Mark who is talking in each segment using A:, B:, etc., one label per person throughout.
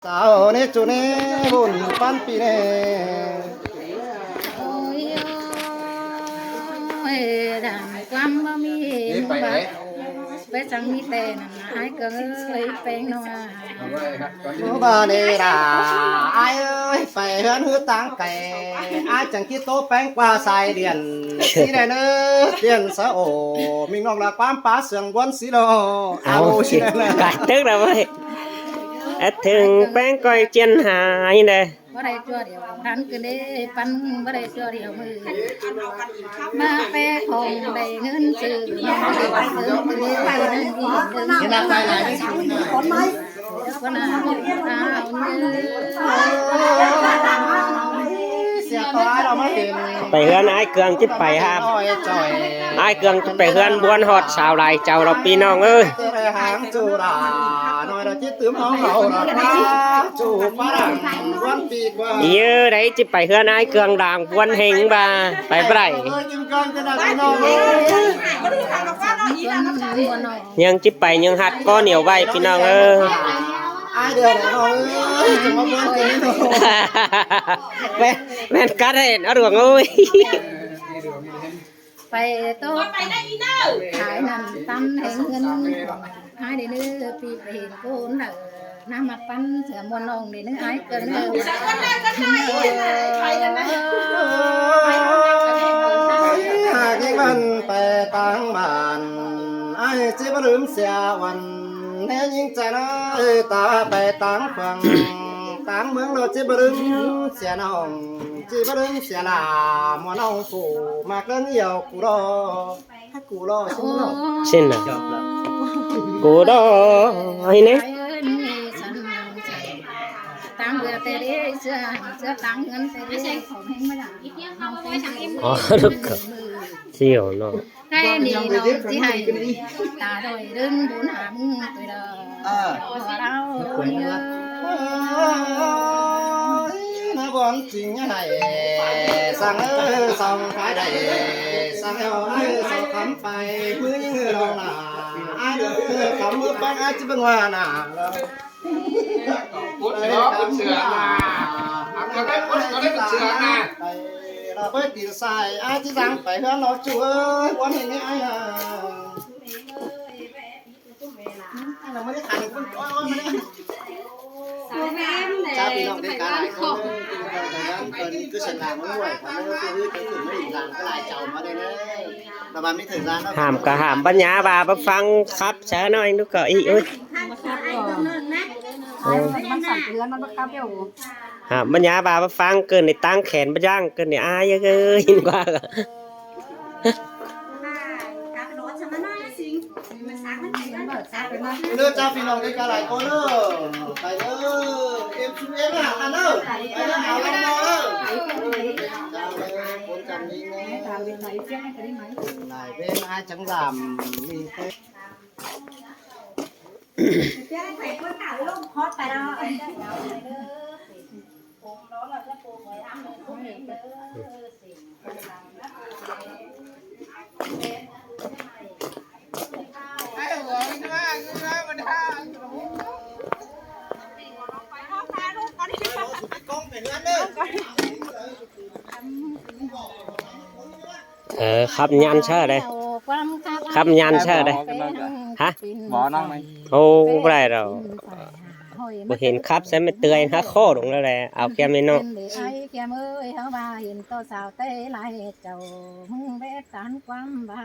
A: sao nè chú nè buồn pan pi nè
B: ôi ôi đàn quam ba mi ba bé sang mi tè nè ai cơ ơi phèn nó
A: chú ba nè là ai ơi phải hơn hứa tăng kẻ ai chẳng kia tố bánh qua xài điện xí này nữa điện xã ổ mình ngọc là quán phá sườn quân xí đồ áo xí này là
C: cắt tức rồi vậy ít thường bán coi trên hài nè
B: bữa đây chưa điều hắn cứ để pan bữa đây chưa điều mười ba bé hồng đầy ngân sự mà để bắt sớm cứ để bay nâng gì
A: thế là quay lại con máy
B: con nào
A: xe to ai đâu mới tìm
C: ไปเฮือนไอ้เกลืองจิบไปครับ
A: ôi trời
C: ไอ้เกลืองจิบไปเฮือนบ้วนฮอดสาวไหลเจ้าเราพี่น้องเอ้ย
A: tê hàng chủ đà nói là chết tướng hóng hậu là ba chủ ba đẳng quan tì qua
C: เยอะได้จิบไปเฮือนไอ้เกลืองด่างบ้วนเฮงบ่าไปบ่ได้
A: ơi kim cương cái nào cái nào
C: ยังจิบไปยังหัดก็เหนียวไว้พี่น้องเอ้ย
A: ai đưa để nó ơi chúng nó muốn cái nó
C: แม่นกัดเห็นเอาดวงเอ้ย
B: ไปโต๊ะขายนั่นตั้นเห็นเงินหายได้เนื้อปีไปเห็นโกนเนอน้ำมัดปั้นเสือมวนองได้เนื้อหายเกินเนื้อ
A: หากยังมันไปต่างบ้านไอ้จีบลืมเสียวันแน่ยิ่งใจนะตาไปต่างฝั่งต่างเมืองเราจีบลืมเสียน้องจีบลืมเสียลามัวน้องผู้มากเรื่องเหี่ยวกูรอให้กูรอใช่ไหมน้อง
C: เช่นน่ะกูดอไอ้เนี่ย
B: tăng vừa tê đi xưa tăng ngân tê đi không hay mà làm
C: อ๋อลูกเสี่ยวเนาะ
B: cái này nó chỉ hay ta rồi đứng bốn hàm tuổi đời ở đâu
A: nó còn chính này sang ơi xong cái đầy sang eo ai sao cắm phải với những người nào là ai được cắm bước bác ai chứ bên ngoài nào
D: Cút đó, cút sữa mà. Có đấy cút sữa mà.
A: Đây là với tiền xài ai chứ rằng phải hơn nó chú ơi quan hệ với ai à hay là mới được thành con ôi mới được cha bị lòng cái này không cần cứ sẵn làm mới quẩy và nếu cứ cái thử mới định làm cái lại chầu mà đây đấy là bạn mới thời gian đó
C: หามก็หามปัญญาบาบ่ฟังครับช้าหน่อยนุกก็อีเอ้ย
B: มันสั่นเตือนมันบังคับอยู่
C: หามปัญญาบาบ่ฟังเกินในตั้งแขนบ่ย่างเกินในอายเอ้ยกว่าก็
A: đưa cha phi lòng cái lại con ơi phải ơi em chú em hả ăn ơi phải nó hảo lòng nó ơi bốn trăm đi nghe lại bên ai chẳng làm mình thế con phải lướt đi
C: ครับยันเช่อได้ครับยันเช่อได้ฮะ
D: Bỏ nó mày.
C: โอ้บ่ได้เราบ่เห็นครับใส่ไม่เตือนหาข้อลงแล้วแหละเอาแก้มนี่เนาะ
B: ai kem ơi hả bà hiện to sao tê lại chầu mưng bé tán quắm bà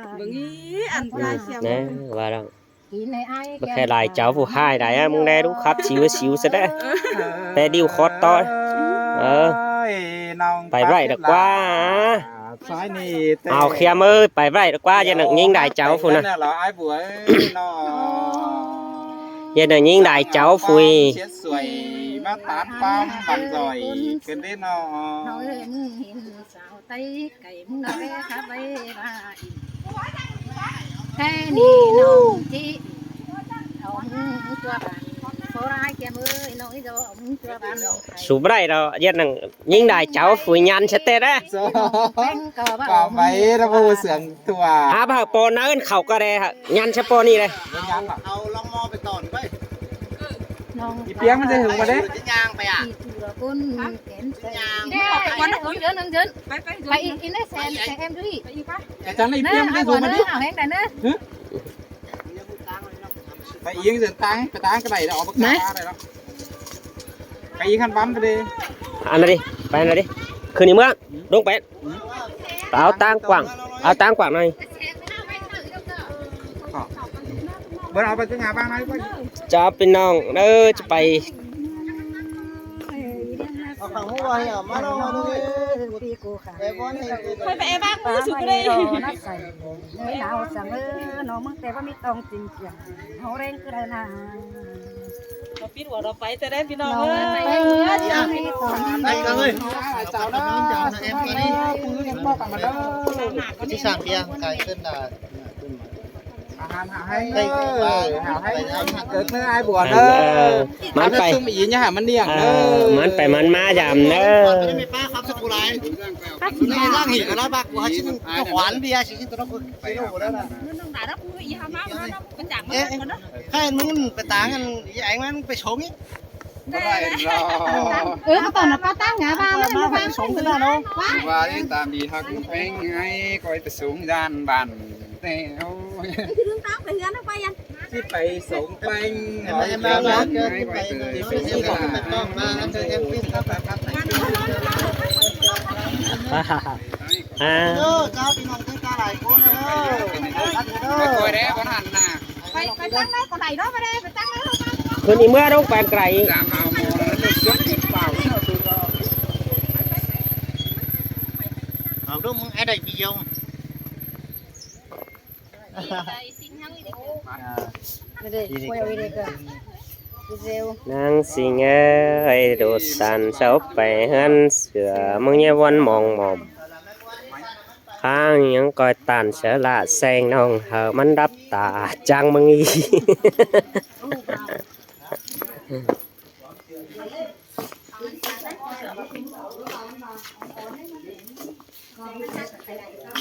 C: นะว่าแล้ว
B: kỳ này ai
C: บ่แค่หลายเจ้าผู้หายได้อะมึงได้รู้ครับสิวสิวซะได้แต่ดิวคอตต่อ ไปไว้ดอกว่า
D: Phái nì.
C: เอาเคียมเอ้ยไปไว้ดอกว่าอย่าหนักยิงได้เจ้าพุ่นน่ะ
D: Cái này là ai buổi nó
C: อย่าหนักยิงได้เจ้าฟุย
D: chết xuôi bát tán pam bằng rồi cái đấy nó
B: nói lên hiện sao tay cày muốn nói khá bay bà thế đi nông chị ông cho bạn phố ai kem ơi nói cho ông cho bạn
C: สูบบ่ได้ดอกอย่าหนักยิงได้เจ้าฟุยยันซะแต่เด้อ
B: bánh cờ bác
D: có mấy nó vô sưởng thua
C: หาบ่าวปอนะเอิ้นเข้าก็ได้ฮะยันเฉพาะนี่เลย
D: nhắn à
A: เอาลองมอไปก่อนไป
B: nó น้อง
D: อีเปียงมันจะถึงมาเด้
A: ยางไปอ่ะ
B: ที่ตัวคุณแขนใจเด้วันนั้นเดินไปอีกอินได้แซนแซมด้วย
D: แต่จังเลยอี
B: นะ
D: เปียงมันจะ
B: เอา
D: ถึ
B: ก่อน
D: งมา
B: นะ
D: ดิ
B: เอาแห้งได้นะ
D: ไปอีกเดินตางไปตางก็ได้แล้วออกปากกาได้แล้วไปอีกขั้นปั๊มไปดิ
C: อันนั้นดิไปอันนั้นดิคืนนี้เมื่อลงไปเอาตังกว่างเอาตังกว่างหน่อย
D: เมื่อเอาไปที่งานบ้างไหมก็
C: จะเป็นน้องจะไป
A: เอาขังหัวให้อ่ะมาดู
B: ปีกูค่ะ
A: ไอ้บอลให้
E: ไปไปบ้างมือสุดเลย
B: นักใส่ไม่หนาวสั่งน้องมึงแต่ว่าไม่ต้องจริงจังเขาเร่งก็ได้นะ
E: เราปิดหัวเราไปจะได้พี่น้อง
B: น้อง
E: เอ้ย
B: ไปเมื่อจะมีตอน
A: ไปกันเลย
D: เจ้าเนาะเอ็มตัวนี้ยังบอกกันมาเด้อ
A: ที่สร้างเพียงกายขึ้นได้
D: หาให้เกิดเมื่อไอ้บัวเด้อ
C: มันไป
D: ซุ่มอีเนี่ยมันเนี่ย
C: มันไปมันมายามเด้อ
A: ไม่ได้มีป้าครับสักกุไรนี่ร่างหินแล้วบ้ากูหาชิ้นหวานเบียร์ชิ้นตัวนั้นกูไปโน่แล้วนะ
E: น้องด่าแล้วกูอีหามามันน้องเป็นจากมันกันเนาะ
A: แค่มึงไปต่างกันไอ้มันไปชงนี่
D: ได้รอ
B: เอาตอนนั้นป้าตั้งงาบ้าไม่ได้มา
A: ชงกันแล้วเนาะ
D: ว่าที่ตามดีฮักเป็นไงคอยไปสูงด้านบ้านแต่เอา
E: คือน้องตาไปเฮือนไปยัน
D: ที่ไปสูงเป็น
A: ไม่มาแล้วเกิดไปที่บอกไม่ต้องมาแล้วเจอเอ็มปิ้งครับครับ
C: อ่า
A: เออเจ้าพี่น้องทั้งตาหลายคนเออ
D: ไม่คอยได้บนหันหน้า
E: ไปตั้งได้ก็ได้เนาะไปได้ไปตั้งได้
C: คืนนี้เมื่อต้องไปไกล
D: ตามเอาโมแล้วจะเสียงเปล่า
A: เอาดูมึงไอ้ได้กี่ยง
B: ไม่ได้คุยเอาไว้เลยก็เร็วน
C: างสิงเอ้ยโดดสันเสาไปหันเสือมึงเนี่ยวันมองหมอบข้างยังคอยตันเสือละแซงน้องเหอมันดับตาจังมึงอี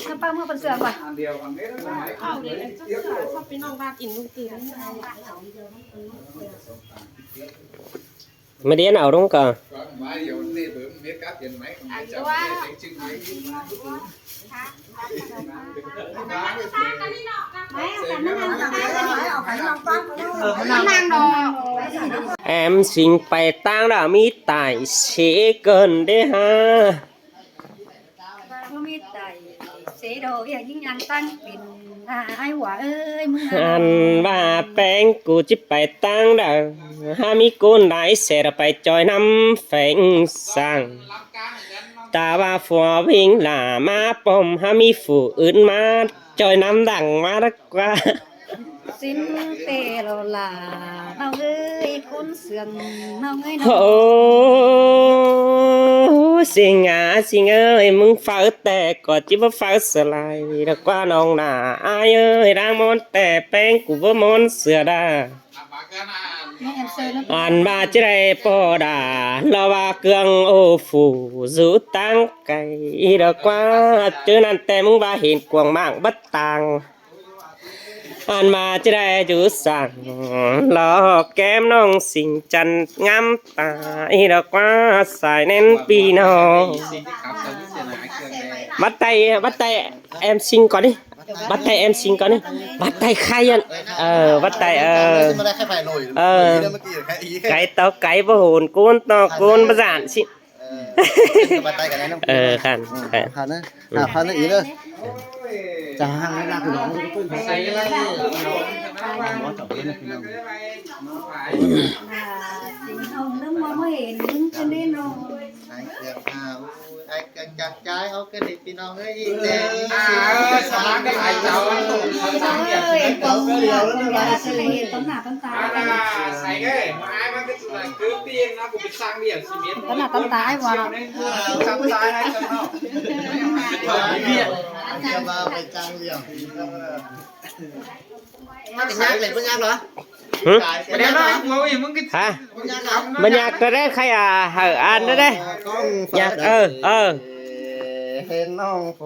B: ถ้าป้าเมื่อเป็นเสือป่ะ
D: เดียวกันนี้
E: เอาเดี๋ยวชอบพี่น้องบ้านอินลูกตื่น
C: ไม่ได้เอาđúng cờ
D: มาเดี๋ยวนี่เบิ่มเม็ดกับเห็นไหมจับจริงๆไหม
C: em xin phải tang đã mi tại sẽ gần đấy ha
B: ว่ามีใจเสียดอกอย่างยิ่งยันตั้งเป็นไอ้หัวเอ้ยมึง
C: anh bà bén cô chỉ phải tang đã ha mi côn đại sẽ là phải chơi năm phèn sang ta ba phò bình là ma bom ha mi phụ ướn ma chơi năm đằng ma đất qua
B: สิ้นเตลลาน้องเอ้ยคนเสื่อมน้องเอ้ย
C: ô xin ơi mừng pháo tè có chỉ có pháo sờ lại đã qua nòng nà ai ơi đang món tè bén của vợ món sửa đà
B: แม่แอมเซอร์แล้ว
C: anh ba chỉ đây bỏ đà lo ba cương ô phủ giữ tăng cây đã qua chứ nan tè mừng ba hiện quảng mạng bất tàng anh mà chỉ đây chú sang lo kem nong xinh chăn ngắm ta đã qua xài nên pi nó bắt tay em xin con đi bắt tay em xin con đi bắt tay khai nhận bắt tay
A: มาได้แค่ไฟลอยเมื่อกี้แค่อี
C: cái tao cái vô hồn côn to côn bất giản xin
A: มาไต่กันนะ
C: khăn
A: พันนะพันนะอีเลยจะห่างไม่รักน้องใส่อะไรหมอจับเลยนะพี่น้อง
B: สิ่งเอาน้ำมาไม่เห็นมึงจะได้นอน
A: ไอ้เสียงไอ้กันจัดใจเอากระดิ่งพี่น้องเอ้ยยิงแดง
D: สามได้ไอ้เจ้าสามเดียว
B: ต้องเดียวแล้วนะเฉลยต้นหน้าต้นตา
D: ใส่เอ้ยมาไอ้มันก็คือเตียงนะกูไปสร้างเดียวชีวิต
B: ต้นหน้าต้นตาไอ้วะ
D: จำตายให้จำเนาะ
A: เบี้ยเบี้ยมาไปจางเดียวเป็นยากเลยเป็นยากเหรอ
D: เดี๋ยวนะมึงมึงก็
C: hả bên nhạc rồi đấy khai à hở ăn đó đấy nhạc
A: เห็นน้องโผ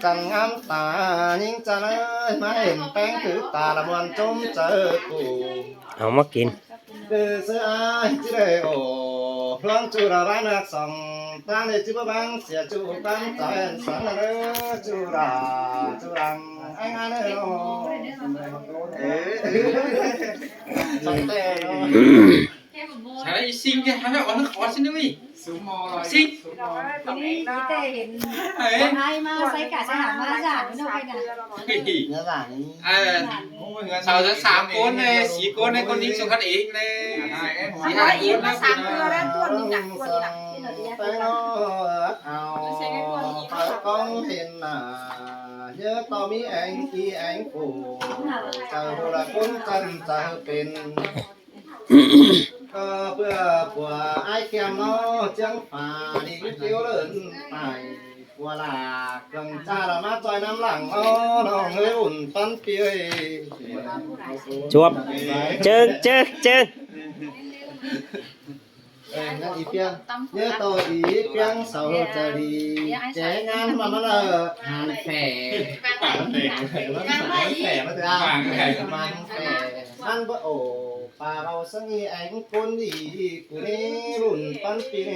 A: จันงามตายิ่งจะเลยไม่เห็นแป้งถือตาละมวนจมเจอกู
C: không mất kín
A: từ xưa ai chỉ để ổ loang chu là bán được sòng tăng để chú băng xỉa chú băng tại sáng là nữa chú đằng anh ơi xong tè
D: Saya sing ke hanya orang kau sini ni. Sing.
B: นี่แต่เห็นไอ้มาใส่กะใส่หางมาจานนี่เนาะไปน่ะ
A: nhớ giảng đi
D: Sao ra 3 คนเลย4 คนในคนนี้ส่งกันเองเลย
E: Anh nói yên nó sáng mưa ra tuôn đi nặng tuôn đi nặng.
A: tay nó áo phải con hiền nhớ to mi anh khi anh phụ chờ là con chân chờ bên bữa của ai kèm nó chẳng phà đi chiếu lớn phải của là cần cha là má tròi năm lẳng nó người ủn tân piơi
C: จวบเจิงเจิงเจิง
A: nhớ ý piang nhớ tôi ý piang sầu chờ đi chế ngàn mà nó là hàng phẻ hàng phẻ mà từ hàng phẻ ăn bữa ổ bà bao sáng nghi ánh côn đi của đi bùn pan pin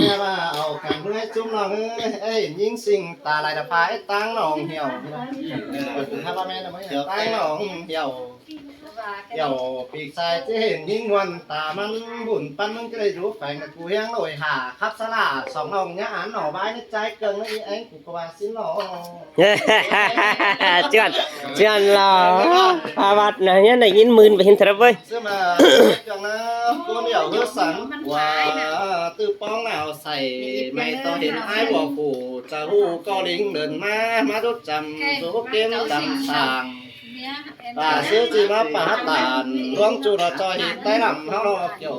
A: nghe bà ảo cảnh bữa chúng nó ấy những sinh ta lại là phải tăng nòng hiểu hai ba mẹ nó mới hiểu tăng nòng hiểu hiểu bị sai chứเห็นยิ่งวันตามันบุญปั้นมันก็เลยรู้แฝงกับกูยังหน่อยหาครับสลาสองนองเนี่ยอ่านหน่อใบในใจเกินแล้วอีเอ็งกูก็ว่าสิหน่อ
C: chuyện là à bát này nhá này in mượn về hiện thật vậy
A: ซึ่งมาจังนะกูเดี่ยวเลือสันว่าตื้อป้องnàoใส่ไม่ต้องเห็นไอ้หัวกูจะหูก็ลิงเดินมาทุกจำทุกเกมจำสาง và xưa chỉ mà phá tàn luông chủ nó cho hít tay làm nó lo kiểu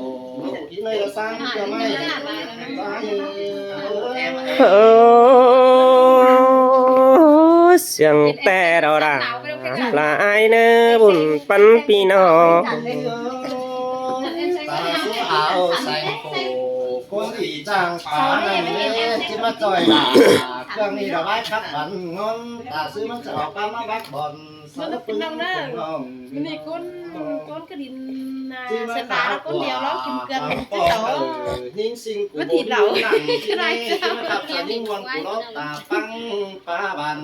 A: cái này là sang kiểu này
C: xiềng tè đầu đà là ai nơ bùn bắn pi nó
A: ta xuống áo xanh cổ con thì chàng phá này chỉ mà trời là cương đi là bác khắp bắn ngon ta xưa mà chở cá mà bác bòn
E: Nó được kinh đông đó. Cái này con cái đình xe đá con đèo nó kìm cân cái chỗ
A: mất thịt lẩu cái này chứ mà tập cho những con của nó ta băng phá bàn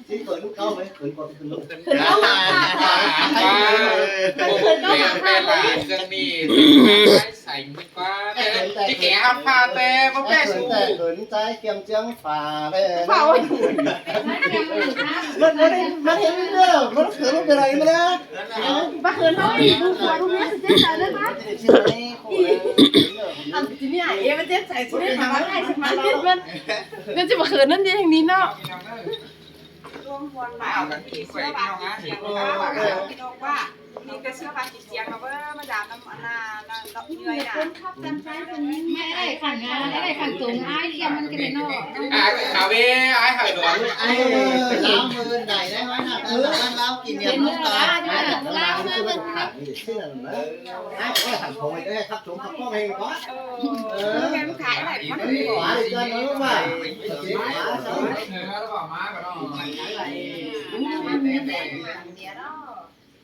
A: chỉ cười lúc câu mới cười còn cười lúc
E: Khởi công mà
D: Khởi công là dân đi sành quá cái kẻ pha tè có bé su
A: cười trái kem trắng phà đây
E: Phao
A: มันเห็นเด้อมันเขินเป็นไรมาเนี่ย
E: Bác khởi nói Đu khóa đu nhé sẽ chết chạy đấy bác Chỉ như hải em chết chạy xuống hết mà bác này sẽ mà chết luôn Nên chứ mà khởi nó như hình ní nó
D: มาเอากันที่สวยพี่น้องนะเห็นว่า
E: มีกระเชื่อพาจิตเสียงมาเว้ยมาด่าน้ำนาเราเหนื่อยนะไม่ได้ขันงานไม่ได้ขันตุงไอ้เทียมมันกันเลยเนาะ
D: cà phê ai hỏi đuổi
A: ไอ้ล้างมือไหนได้ไหมนะล้างกินเนี่ยมันตายล้างมือมันขัดชื่อนั่นนะไอ้ก็ขัดผมไอ้ครับถุงครับพ่อเองก็
E: แกมขายอะไรมัน
A: หวานเกินรู้ป่ะ
D: nó bảo má của nó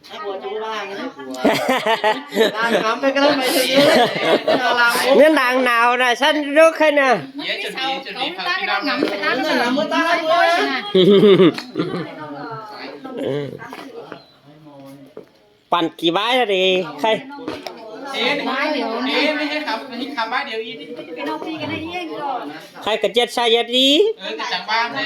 A: ไอ้บัวจูบ้างนะบัวล้างน้ำไปก็ได้ไม่ถึงล้าง
C: nên đằng nào là sân rước hay nè
D: nhớ chuẩn bị thật khi nào ngắm
E: phải ăn
A: nó làm mới ta
C: ปั่นกี่ใบแล้วดิใคร
D: Ê, mới hết khám bái điều y đi.
E: cái đâu khi cái này yên rồi
C: ใครกระเจ็ดชายยัดดี
D: Cái chẳng ban đây.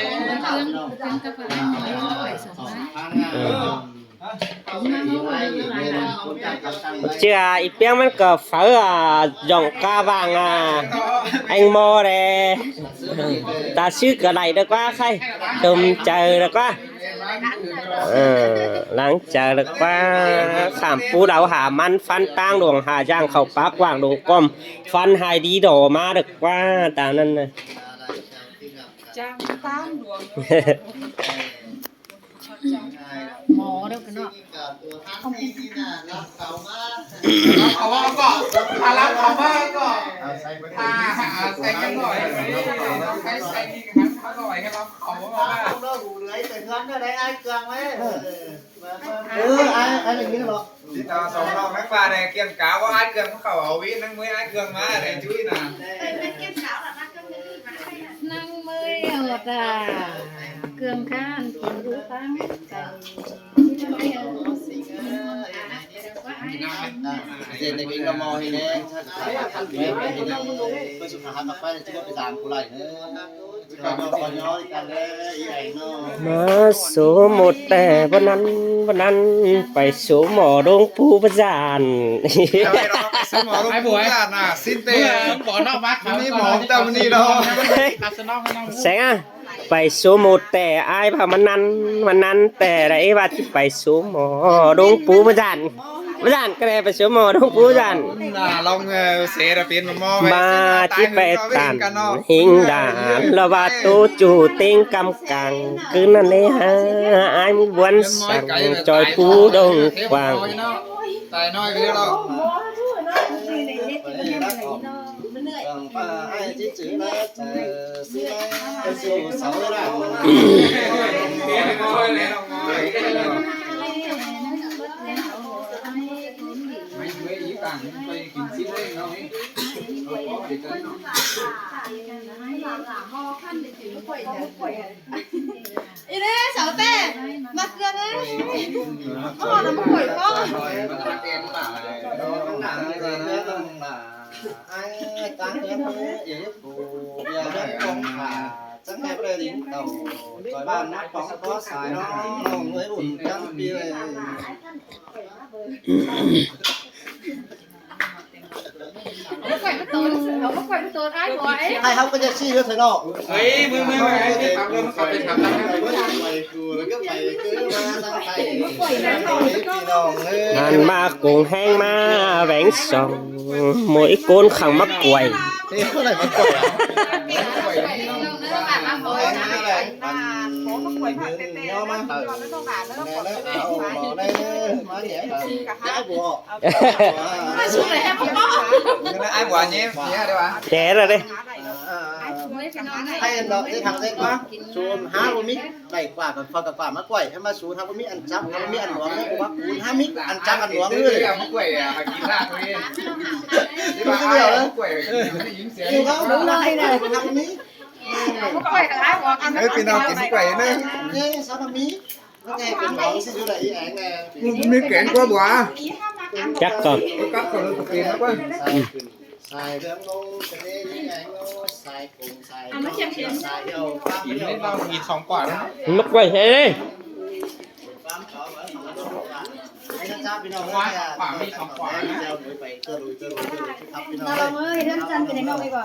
C: เชื่ออีเปียงมันก็เฝ้าหย่องกาบางanh mò đây taซื้อกระไรđược quá khay tùm chờ được quá lắng chờ được quá khảm phú đào hà man phan tang luồng hà giang khẩu bác quảng đồ com phan hai đi đổ ma được quá tao nên này
E: trang tam luồng
B: หมอเด้อกันเนาะ
D: Khẩu bác có. Hà lắm khẩu bác có. Xanh cái gọi. Cái xanh đi cái hắn gọi cái lắm khẩu bác.
A: không đâu đủ lưới từ ngân ra đấy ai cường ấy ai đừng nghĩ đâu
D: ที่ตาสองน้องนักปลาเนี่ยเกี่ยงกาวว่าไอ้เกลืองเขาเอาวินั่งมือไอ้เกลืองมาเนี่ยจุ้ยนะ
B: นั่งมือเอาตาเครื่องข้านกินดูตั้งใจว่าไอ้
A: เจ็ดในกินกระมอให้แน่ท่านแม่ไปให้แน่เพื่อสุขภาพต่อไปจะได้ไปตามกูไหลเนอะก็ย้อนกันเลยอีไอ้เนาะ
C: มาสู่หมดแต่วันนั้นไปสู่หมอดงผู้ประจาน
D: ซื้อหมอต้องปูอ่ะน่ะสิ้นเตะหมอนอกบ้านเขานี่หมอแต่วันนี้เนาะ
C: แสงอ่ะไปสู่หมดแต่อายพามันนั้นแต่ไรว่าที่ไปสู่หมอดงผู้ประจานก็เลยไปสู่หมอดงผู้ประจาน
D: น่ะลองเสียระเบียนหมอ
C: มาที่ไปตันหิงด่านละว่าตูจูเต็งกำกังคือนั่นเลยฮะอายมุบวนสั่งจอยผู้ดงกว้าง
D: ตายน้อยไปแล้ว
A: ai chỉ chữ là siêu xấu là
E: อีเด้เสาเต้มาเกลือเลยอ๋อน้ำมันหอยก็
A: ai tán em ý phụ giờ rất con là chẳng hay bây đến đầu rồi ban mắt có xài nó nồng mới ủn cắn bia
B: เอาไข่มาตูนไอ้บ่อย
A: ai không có gì nữa thôi nó
D: เฮ้ยมือทำเลยเขาไปทำ
A: mày cù rồi các mày cứ ma sang thầy phi nòng
C: หันมากุงแห้งมาแหวงสองmỗi côn khẳng mắc quầy
A: thì có này mắc quẩy nhau mà nè nó đây má nhẹ trái bùa
E: ช่วยให้พ่อ
D: ai quả nhé nhé đây bạn
C: trẻ rồi đây
A: hay nó cái thằng đấy quá xuống há bố mít đẩy quả còn phật quả mắc quẩy em mà xuống há bố mít ăn chắp há bố mít ăn uống đấy quá há mít ăn chắp ăn uống nữa
D: là mắc quẩy à kín ra thôi đi
A: cái điều đó
D: quẩy
A: nhiều không đúng rồi này há bố mít
E: พ่อไปกับไอ้บอกกัน
D: พี่น้องกินquẩy nữa
A: nghe sao nó mít nó nghe cái món xin chú lại ý ảnh nè
D: mít kẹn quá quả
C: chắc còn
D: cắt còn nó tiền nó quá
A: xài đơm nô cái này những ảnh nô xài cùng xài xài yêu cam
D: กิน
A: yêu
D: ได้เรากินสองกว่าแล้ว
C: mắc quầy thế đi
A: cam chó với anh nó chắp bên ông quả mi sòng quả nhá đeo đuổi phải cơ đuổi thắp bên ông đây
B: เอ้ยเรื่องจันเป็นยังไงบ่